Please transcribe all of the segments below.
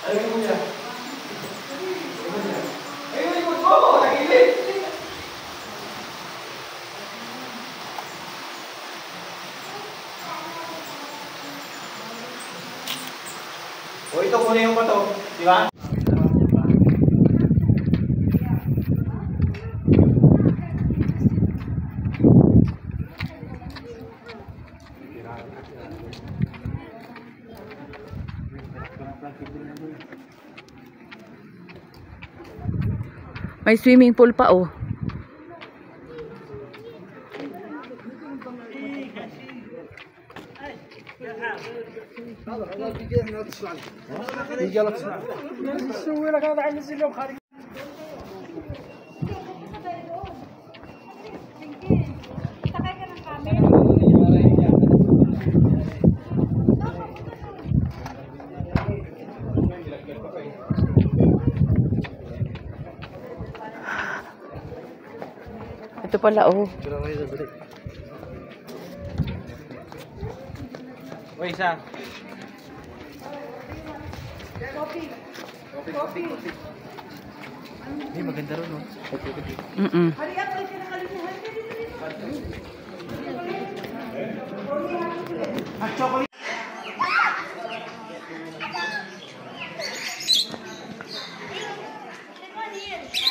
Ayun mo niya. Ayun, ikot mo! Nagilid! O, ito muna yung pato. Di ba? May swimming pool pa, oh. Ito pala, oh. O, isa. Coffee. Hindi, maganda rin, no?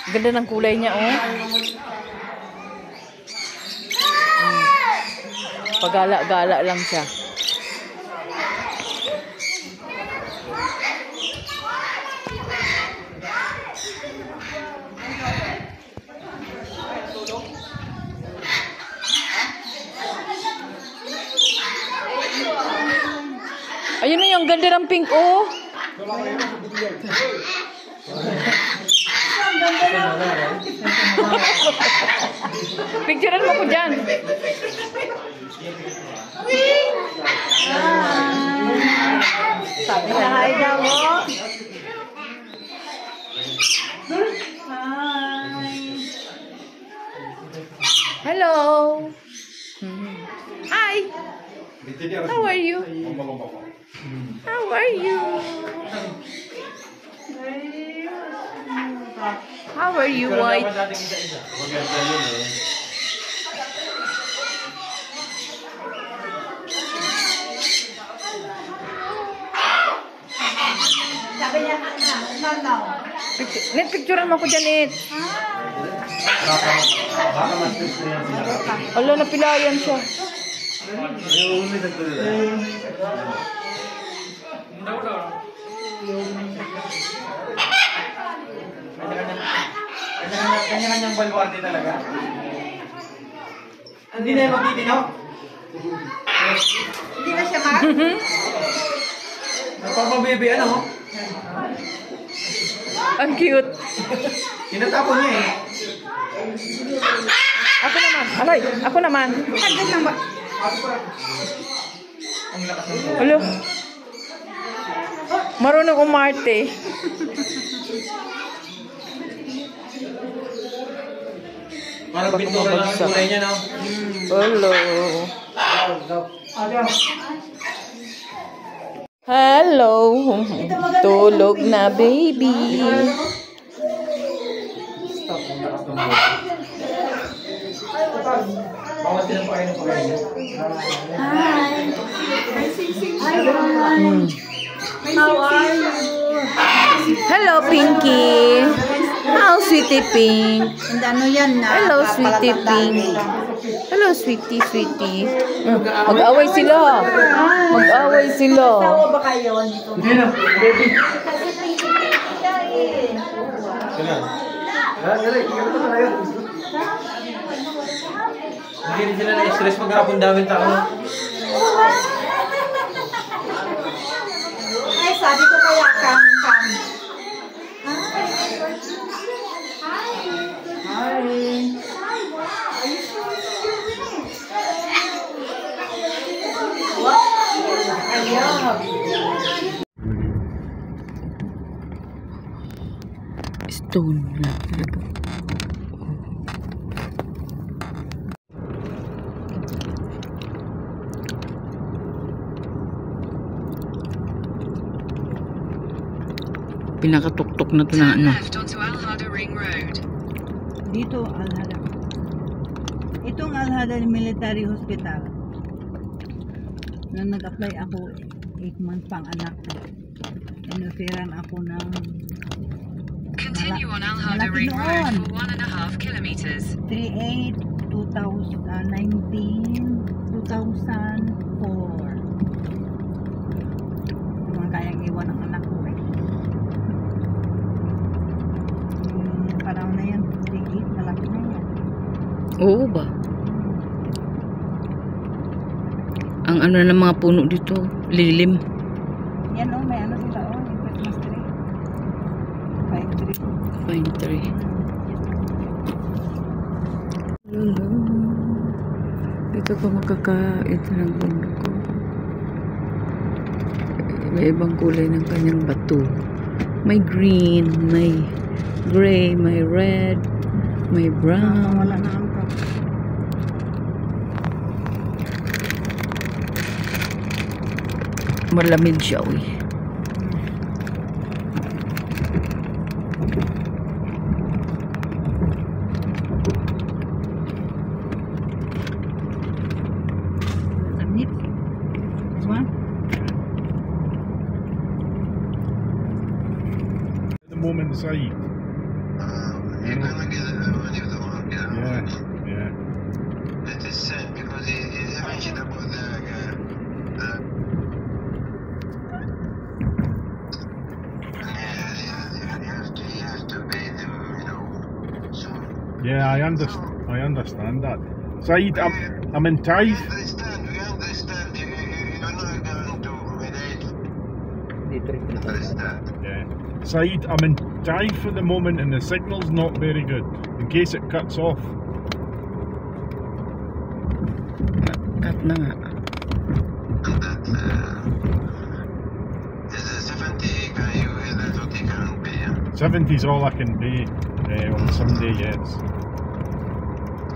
Ganda ng kulay niya, oh. Pagala-gala lang siya. Ayun na yung ganda ng pink, oh. Picturean mo ko dyan. Sabi na hi daw mo. Hello. Hi. How are you? How are you? How are you, White? Sabi niya, no. Net, picturean mo ko dyan, Net. Ala, napilayan siya. Kanya-kanyang balwarte talaga. Hindi na yung magtitino. Hindi na siya mag? Napapabebe, ano? Ang cute. Tinatapon niya eh. Ako naman. Alay, ako naman. Hagdan lang ba? Ang lakas ng Hello. Marunong umarte. parang pintura lang ang kulay niya, no? Hello. Hello. Tulog na, baby. Bawat din ang pakain ng pakain niya. How are you? Hello, Pinky. How sweetie Pink. And ano yan na? Hello, sweetie Pink. Hello, sweetie, sweetie. Mag-away sila. Mag-away sila. Tawa ba kayo? Hindi na, baby. Kailan? Hindi rin sila na-stress maghapon dawin tao. Ay, sabi ko kaya come. Stone na talaga. Pinakatuktok na to na ano. Dito, Al-Hada. Itong Al-Hada Military Hospital. Nung nag-apply ako, 8 months pang anak ko. Inufiran ako ng Continue on Al-Hada Ring Road for 1.5 kilometers. 38, 2019, 2004. Hindi mo kayang iwan ang anak ko eh. Yung panahon na yan, 38, malaki na yan. Oo ba? Ang ano ng mga puno dito, lilim. Yan oh, may ano sila oh, yung Christmas tree. 5 tree. Pine tree. Lolo. Dito ka makakain ng bundok ko. May ibang kulay ng kanyang bato. May green, may gray, may red, may brown. Wala na ang cup. Malamig siya, uy. Neat. This one? The moment Said. You're gonna get one of the one, Yeah. That is sad because he mentioned about the you have to pay them, you know. So Yeah, I understand that. Said, I'm in we Taif. understand. You're not going to mediate. Understand. Yeah. Said, I'm in Taif at the moment and the signal's not very good. In case it cuts off. Cut na nga. And that is a 70 can you that's what you can pay. 70's all I can pay on Sunday, yes.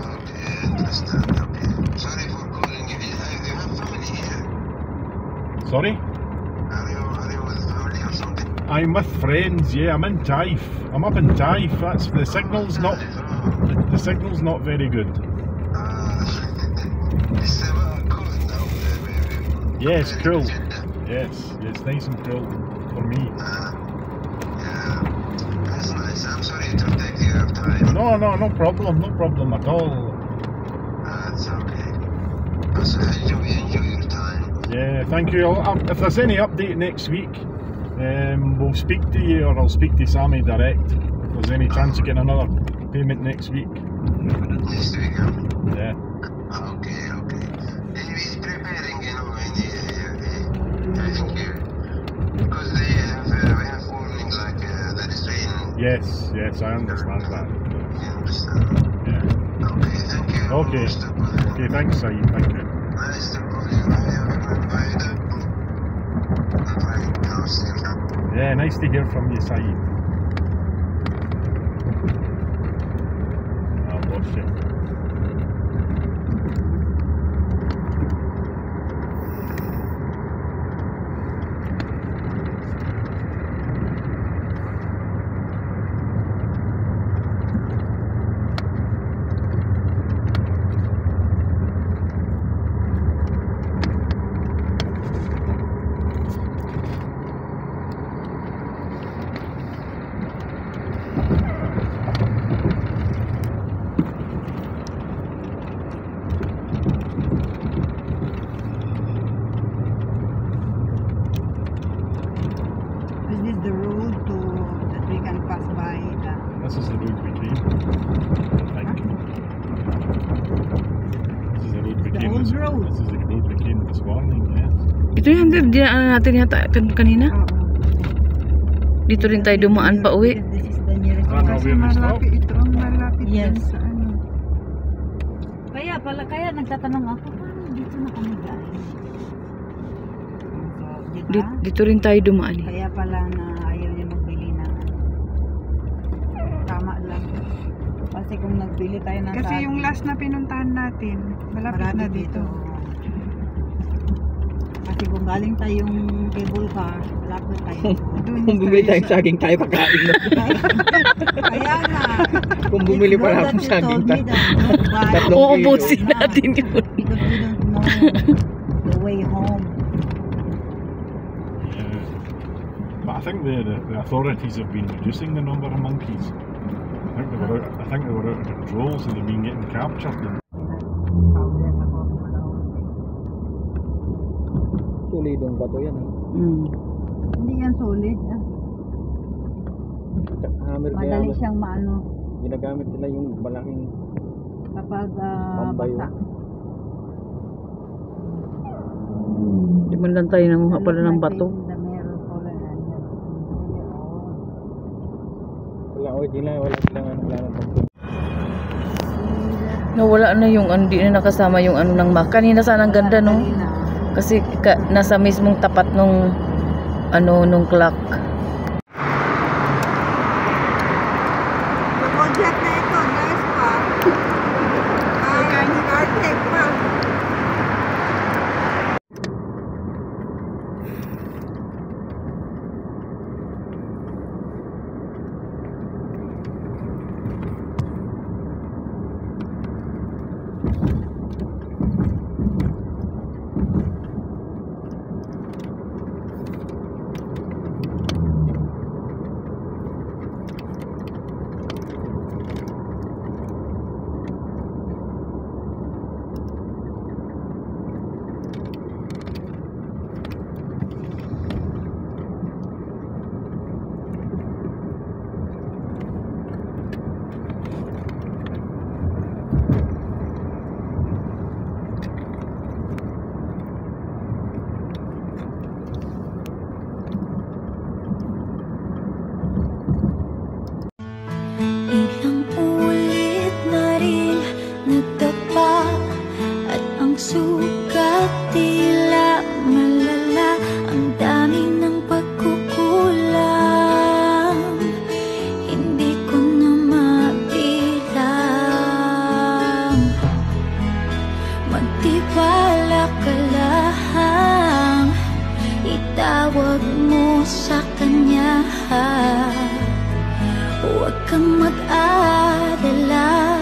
Okay, I understand. Okay. Sorry for calling you. You have family here. Sorry? Are you with family or something? I'm with friends, yeah, I'm in Taif. I'm up in Taif. That's the signal's not very good. It's cool now. Yes, cool. Yes, it's nice and cool for me. Yeah, that's nice. I'm sorry to take your time. No problem at all. It's okay. So enjoy your time. Yeah, thank you. If there's any update next week, we'll speak to you, or I'll speak to Sammy direct. If there's any chance of getting another payment next week. Next week, huh? Yeah. Okay. He's preparing, you know, I think because we have warning like there is rain. Yes, I understand that. You understand? Yeah. Okay, thank you. Okay. Mr. Puller. Okay, thanks, Saeed. Thank you. Nice to call you. Yeah, nice to hear from you, Saeed. I'll watch you. Is this the road to that we can pass by the This is the road we came. I think. This is the road we The came. old road. This is the road we came this morning. Yes. Ito yung dinaanan natin yata kanina. Oo. Dito rin tayo dumaan pa uwi. This is the nearest Ah, no, we stop. Ito ang malapit Yes. dun sa ano. Kaya nagtatanong ako, paano dito na kami guys? So, diba? Dito rin tayo dumaan. Eh. Kaya pala na ayaw niya magbili na ano. Tama lang. Kasi kung nagbili tayo ng Kasi yung last na pinuntahan natin, malapit na dito. Kasi kung galing tayong cable car, lapit tayo. Kung bumili tayong saging tayo pagkain na. Kaya nga. Kung bumili pa lang ng saging tayo. Tatlong uubusin natin yun. Because we don't know the way home. Yeah. But I think the authorities have been reducing the number of monkeys. I think they were out of control, so they've been getting captured. Solidong bato yan eh. Hindi yan solid. Hammer kaya Madali siyang maano ginagamit nila yung malaking kapag Pambayo. basa. Di man lang tayo nanguha pala ng bato. wala o di lang wala silang ano wala nang bato. Nawala na yung hindi na nakasama yung ano ng kanina sana ang ganda no. Kasi nasa mismong tapat nung nung clock. Project na ito, guys pa. Arctic pa. Ilang ulit na rin nagdapa at ang sugat tila malala. Ang dami ng pagkukulang, hindi ko na mabilang. Magtiwala ka lang, itawag mo sa kanya. Huwag kang mag-alala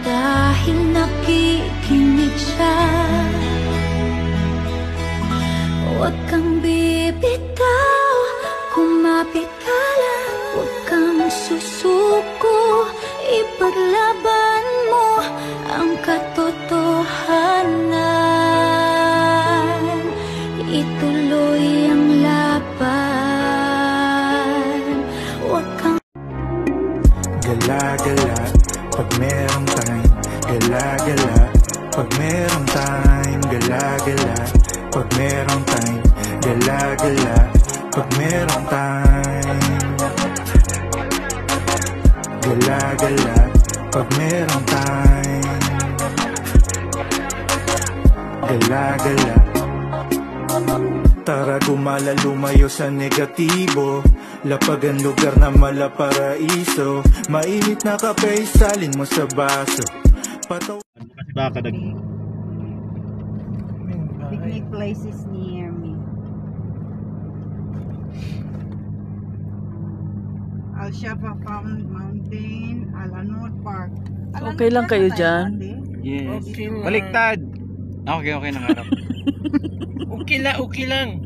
dahil nakikinig siya. Huwag kang bibitaw, kumapit ka lang. Huwag kang susuko, ipaglaban mo ang katotohanan. Ituloy ang laban. Huwag kang gala-gala pag merong time, gala-gala pag merong time, gala-gala pag merong time, gala-gala pag merong time, gala-gala pag merong time, gala-gala. Tara gumala, lumayo sa negatibo. Lapag ang lugar na mala paraiso. Mainit na kape, salin mo sa baso. Pataw Baka nag Picnic places near me. Al Shafa Mountain, Alanor Park. Okay lang kayo dyan? Yes. Okay lang. Baliktad. Okay nangarap. Okay lang.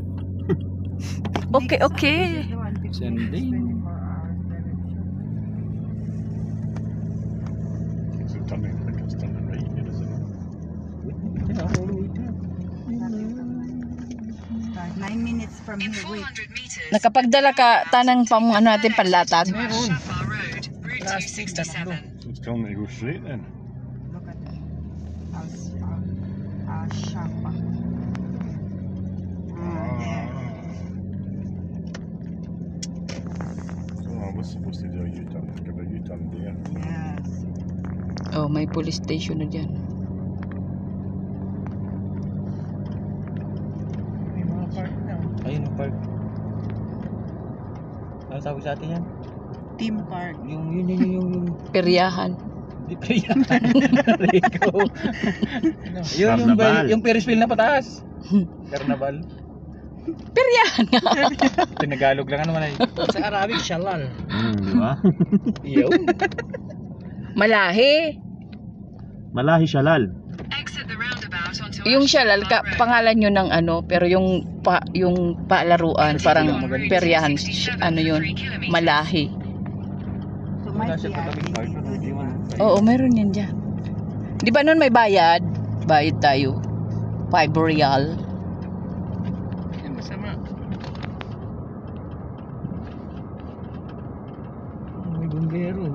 Okay. Sending. Is it turning? I think it's turning right here, isn't it? 9 minutes from In here. Wait. 400 meters, Nakapagdala ka tanang natin panlatag. Shafar Road, Route 267. It's telling me to go straight then. Look at that. Al Shafa. Oh, I was supposed to do a U-turn. Give a U-turn there. Yes. Oh, may police station na dyan. Ayun ang park. Ano tawag sa atin yan? Theme park. Yung Peryahan. Di pa yan. Rico. Yun Carnival. yung Ferris wheel na pataas. Carnaval. Peryahan nga. Tinagalog lang naman ay. Sa Arabic, shalal. Di ba? Iyo. Malahi. Malahi shalal. Exit the roundabout onto Yung shalal, pangalan yun ng ano, pero yung palaruan, parang peryahan, ano yun, malahi. So may CRT. Oo, meron yan dyan. Di ba nun may bayad? Bayad tayo. 5 real. Masama. May bumbero.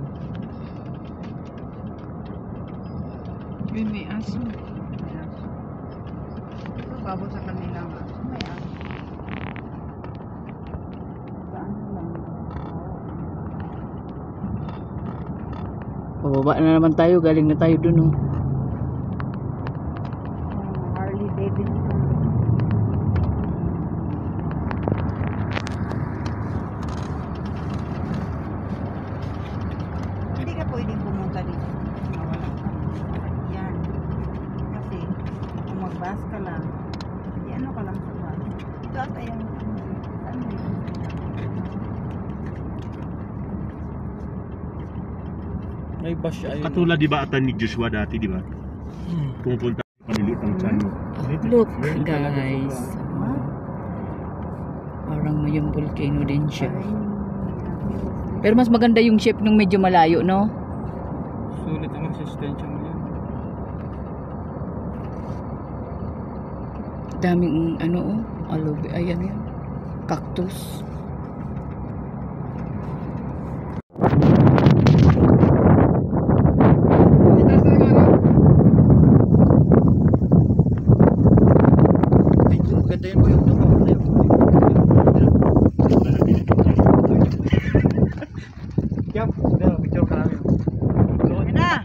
May aso. Ito babot sa kanila nga. May aso. Saan lang? Pababa na naman tayo, galing na tayo dun, oh. Harley Davidson. Hindi ka pwedeng pumunta dito. Mawalan ka. Yan. Kasi kung mag-bus ka lang, di ano ka lang sa bus. Ito ata yung ano yun? May bus siya. Katulad di ba atan ni Joshua dati, di ba? Pumupunta paniliit ang tiyan mo. Look, guys. Parang may yung volcano din siya. Pero mas maganda yung shape nung medyo malayo, no? Sulit ang resistensya mo yan. Daming ano, oh, aloe, ayan yan. Cactus. Maganda yun po yung tuko. Yup, picture ka namin. Yan na!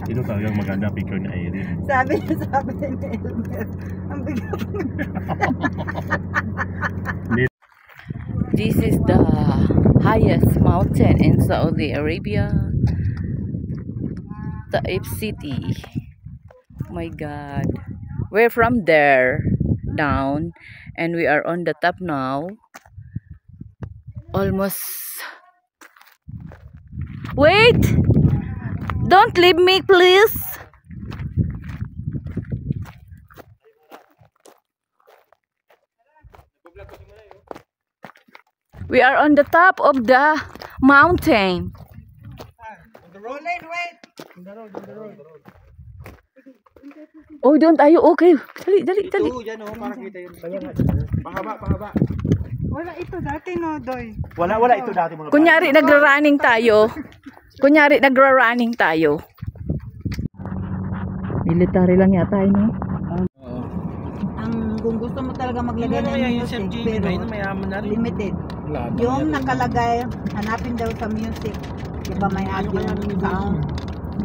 Ito talagang maganda picture ni Irene. Sabi ni Elmer, ang bigat. This is the highest mountain in Saudi Arabia, Taif City. My God, we're from there down, and we are on the top now. Almost. Wait! Don't leave me, please. We are on the top of the mountain. Rolling, wait! Oh, doon tayo. Okay. Dali. Ito, dyan o, para kita yun. Pahaba. Wala ito dati, no, Doy. Wala ito dati mga. Kunyari, nagra-running tayo. Military lang yata yun, no? Kung gusto mo talaga maglagay ng music, pero mayaman na rin. limited. Yung nakalagay, hanapin daw sa music. Diba may add yung sound.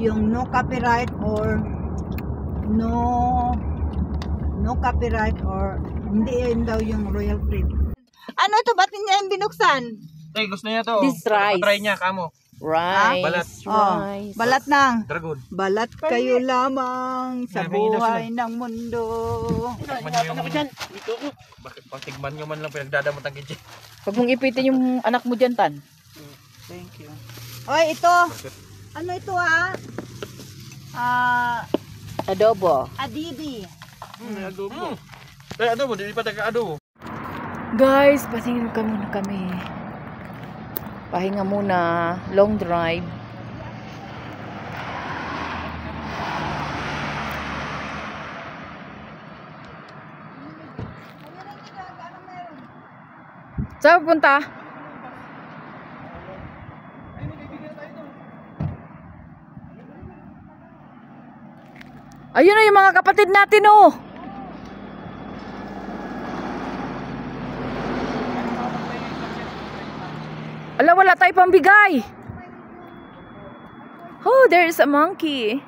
Yung no copyright or no copyright or hindi yun daw yung royal free. Ano ito? Ba't niya yung binuksan? Ay, gusto niya to. This rice. Try niya, kamo. Rice. Balat. Rice. Balat ng. Dragon. Balat kayo lamang sa buhay ng mundo. Ano ko dyan? Dito ko. Bakit pagtigman nyo man lang pinagdadamot ang kitchen? Huwag mong ipitin yung anak mo dyan, Tan. Thank you. Oy, ito. Ano ito Adobo. Adibi. Adobo. Eh, adobo. Hindi pa taga-adobo. Guys, patingin ka muna kami. Pahinga muna. Long drive. Saan punta? Ayun na yung mga kapatid natin, oh. Ala, wala tayo pambigay. Oh, there's a monkey.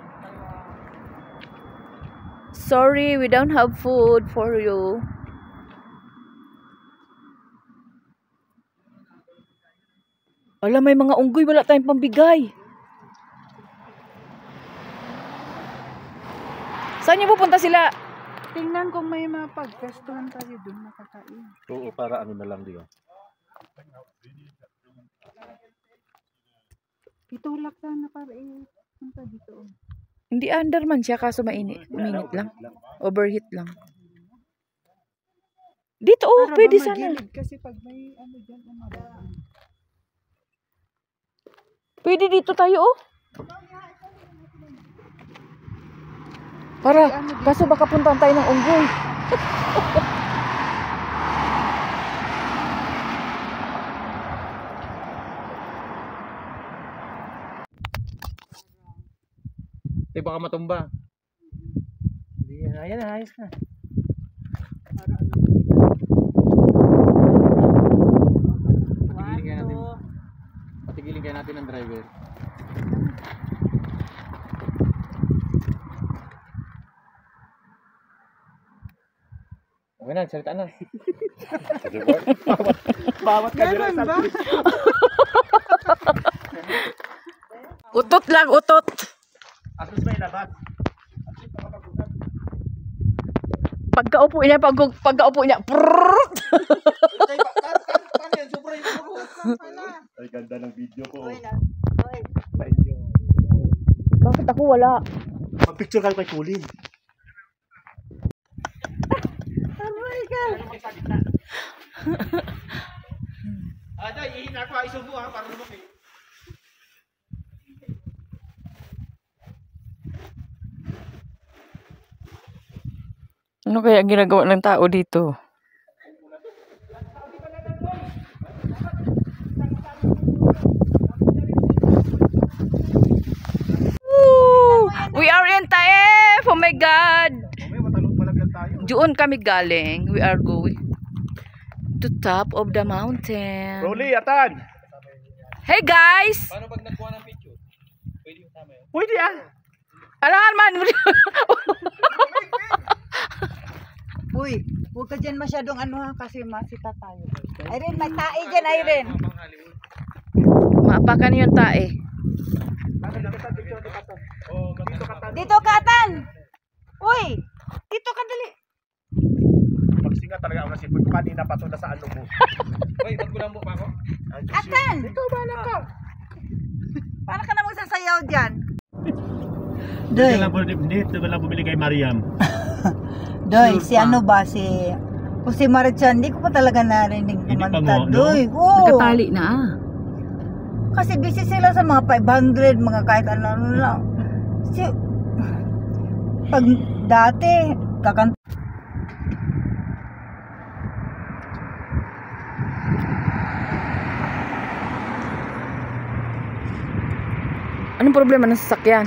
Sorry, we don't have food for you. Alam, may mga unggoy, wala tayong pambigay. Saan niyo pupunta sila? Tingnan kung may mapagpestuhan tayo doon nakakain. Oo, para ano na lang diyo. Itulak sana para punta dito. Hindi under man siya, kaso mainit lang. Overheat lang. Dito, Para pwede ba sana. magilid? Kasi pag may ano dyan, Pwede dito tayo, oh. Para, kaso baka puntahan tayo ng unggoy. Baka matumba. Hindi, ayan na, ayos na. Patigilin kaya natin ang driver. Okay na, salita na. Bawat kamera sa Utot lang, utot. Asus may labas. Pagkaupo niya, pagkaupo niya, prrrrt. Ay, ganda ng video ko. Bakit ako wala? Mag-picture kayo kay Kulin. Ada, ihin ako, isubo ha, para lumaki. Ano kaya ginagawa ng tao dito? Woo! We are in Taif! Oh my God! Doon kami galing. We are going to top of the mountain. Rolly, atan! Hey guys! Paano pag nagkuha ng picture? Pwede yung tama yun? Pwede ah! Alangan man! Uy, huwag ka dyan masyadong ano ha, kasi masita tayo. Irene, may tae dyan, Irene. Maapakan yung tae. Dito ka, Tan! Uy! Dito ka, dali. Magsinga talaga ako kasi pag kanina pa to na sa ano mo. Uy, magkulang mo pa ako? Atan! Ikaw ba lang ka? Para ka na magsasayaw dyan. Doy. Dito ka lang bumili kay Mariam. Doy, si ano ba, si Marichan, hindi ko pa talaga narinig Hindi pa kumanta. mo, no? Doy, oo. Nakatali na. Kasi busy sila sa mga 500, mga kahit ano lang. Pag dati, kakanta. Anong problema ng sasakyan?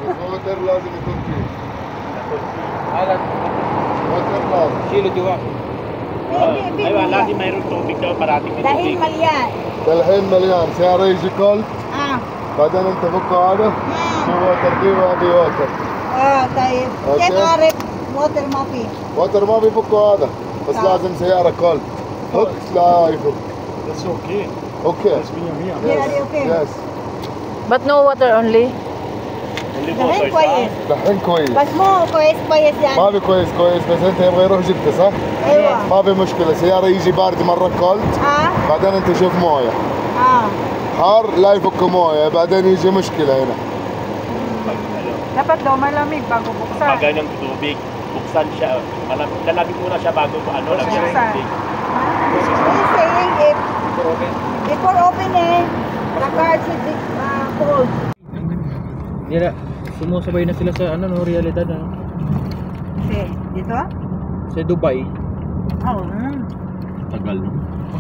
الوتر لازم يكون فيه Alat, وتر لازم silo diwa. Aywa, lagi mayroon tubig daw parating may Dahil tubig. malian. الحين مليان سيارة يجي كل بعدين انت فكه هذا شو وتر فيه وهذه وتر طيب أوكي. كيف عارف ووتر ما فيه؟ وتر ما بيفكوا هذا بس لازم سيارة كل هوك لا يفك That's okay. اوكي That's me. Yeah, okay. يس But no water only? Only دحين water. كويس دحين كويس بس مو كويس يعني. ما في كويس بس انت يبغى يروح جدة صح؟ ايوه ما في مشكلة سيارة يجي بارد مرة كولد بعدين انت شوف موية حار لا يفك موية بعدين يجي مشكلة هنا Dapat daw malamig bago buksan. Pag ganyang tubig, buksan siya. Lalabig muna siya bago ano, lagyan ng Buksan. tubig. He's saying if before opening, the car should be cold. Hindi na, sumusabay na sila sa ano no, realidad ano. Dito? Sa Dubai. Oo. Tagal no?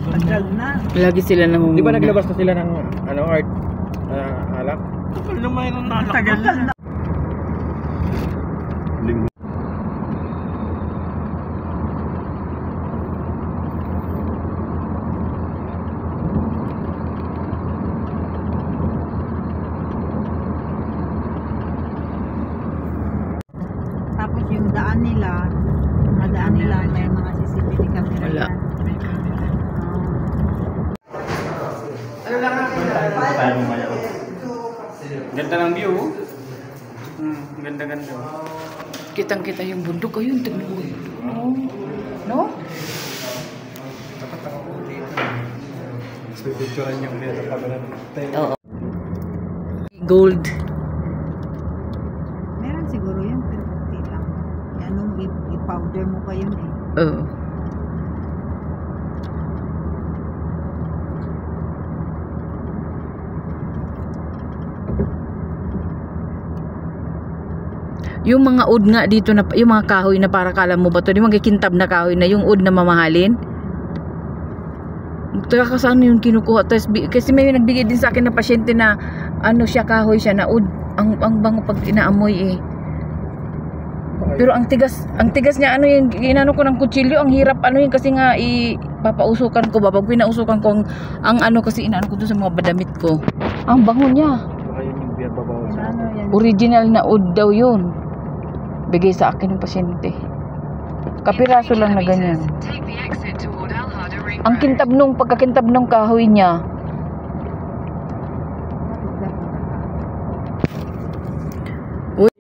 Tagal na. Lagi sila namumuna. Di ba naglabas na sila ng ano art alak? Tagal na mayroon na anak. Tagal na. Linggo. Tapos yung daan nila, madaan nila may mga CCTV camera. Wala. yan. Ganda ng view. Ganda-ganda. Kitang-kita yung bundok. Ayun, tignan mo. Oh. No? So, picturean yung dito camera. Oo. Gold. Meron siguro yun, pero okay lang. Yan nung i-powder mo pa yun eh. Oo. Yung mga ud nga dito na yung mga kahoy na para kala mo ba to, di magkikintab na kahoy na yung ud na mamahalin. Taka saan yung kinukuha kasi may nagbigay din sa akin na pasyente na ano siya kahoy siya na ud ang bango pag inaamoy eh. Pero ang tigas niya ano yung inano ko ng kutsilyo, ang hirap ano yun kasi nga ipapausukan ko ba pag pinausukan ko ang ano kasi inano ko doon sa mga badamit ko. Ang bango niya. Ayun yung biyababaw sa Ano yan? Original na ud daw yun. Bigay sa akin ng pasyente. Kapiraso lang na ganyan. Take the exit toward Alhada Ring Ang kintab nung pagkakintab nung kahoy niya.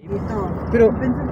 Dito. Pero, Open sa